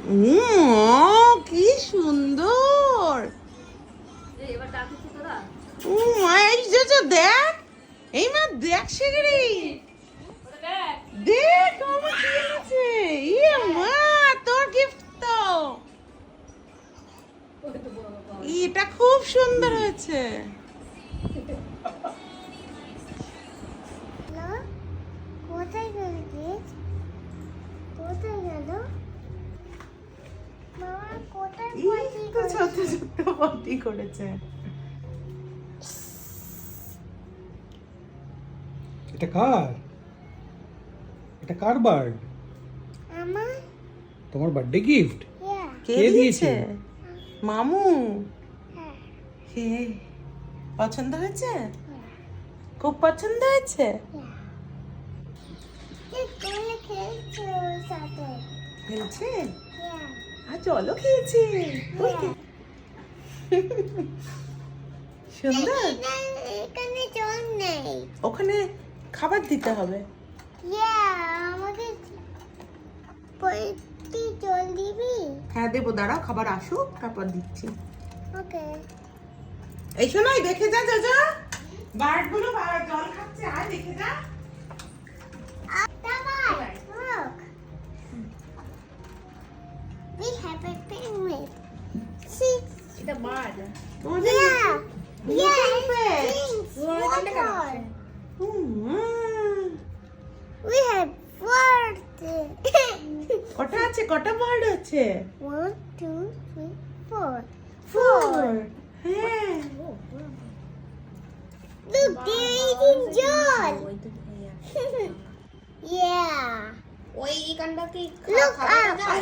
কি সুন্দর। এই যে দেখ, এই মা দেখ শিগগিরি দেখ আমার কি এনেছে। ইয়ে মা, তোর গিফট তো। এটা খুব সুন্দর হয়েছে। কোথায় গেল? কোথায় গেল? মামা কোথায় পটি করেছে? ছোট ছোট পটি করেছে। এটা কার? এটা কার বার্ড? আমার তোমার বার্থডে গিফট? ইয়া কে কে দিয়েছে? দিয়েছে? মামু। হ্যাঁ হে, পছন্দ হয়েছে? খুব পছন্দ হয়েছে। তুমি খেলছো ওর সাথে? খেলছে ইয়া আর জলও খেয়েছে। ওই যে। সুন্দর। এখানে জল নেই। ওখানে খাবার দিতে হবে। ইয়া আমাকে পটি জল দিবি? হ্যাঁ দেবো, দাঁড়াও খাবার আসুক তারপর দিচ্ছি। ওকে এই শোনাই দেখে যা যা বার্ড গুলো জল খাচ্ছে, আর দেখে যা। Look. We have a penguin. See? এটা bird. Yeah. Yeah. pet. Things. What? Water. We have birds. কটা আছে? কটা বার্ড আছে? 1, 2, 3, 4. 4। হ্যাঁ। Look, they're eating John. Yeah. ওই এখানটা কি Look খাওয়া up. যায়?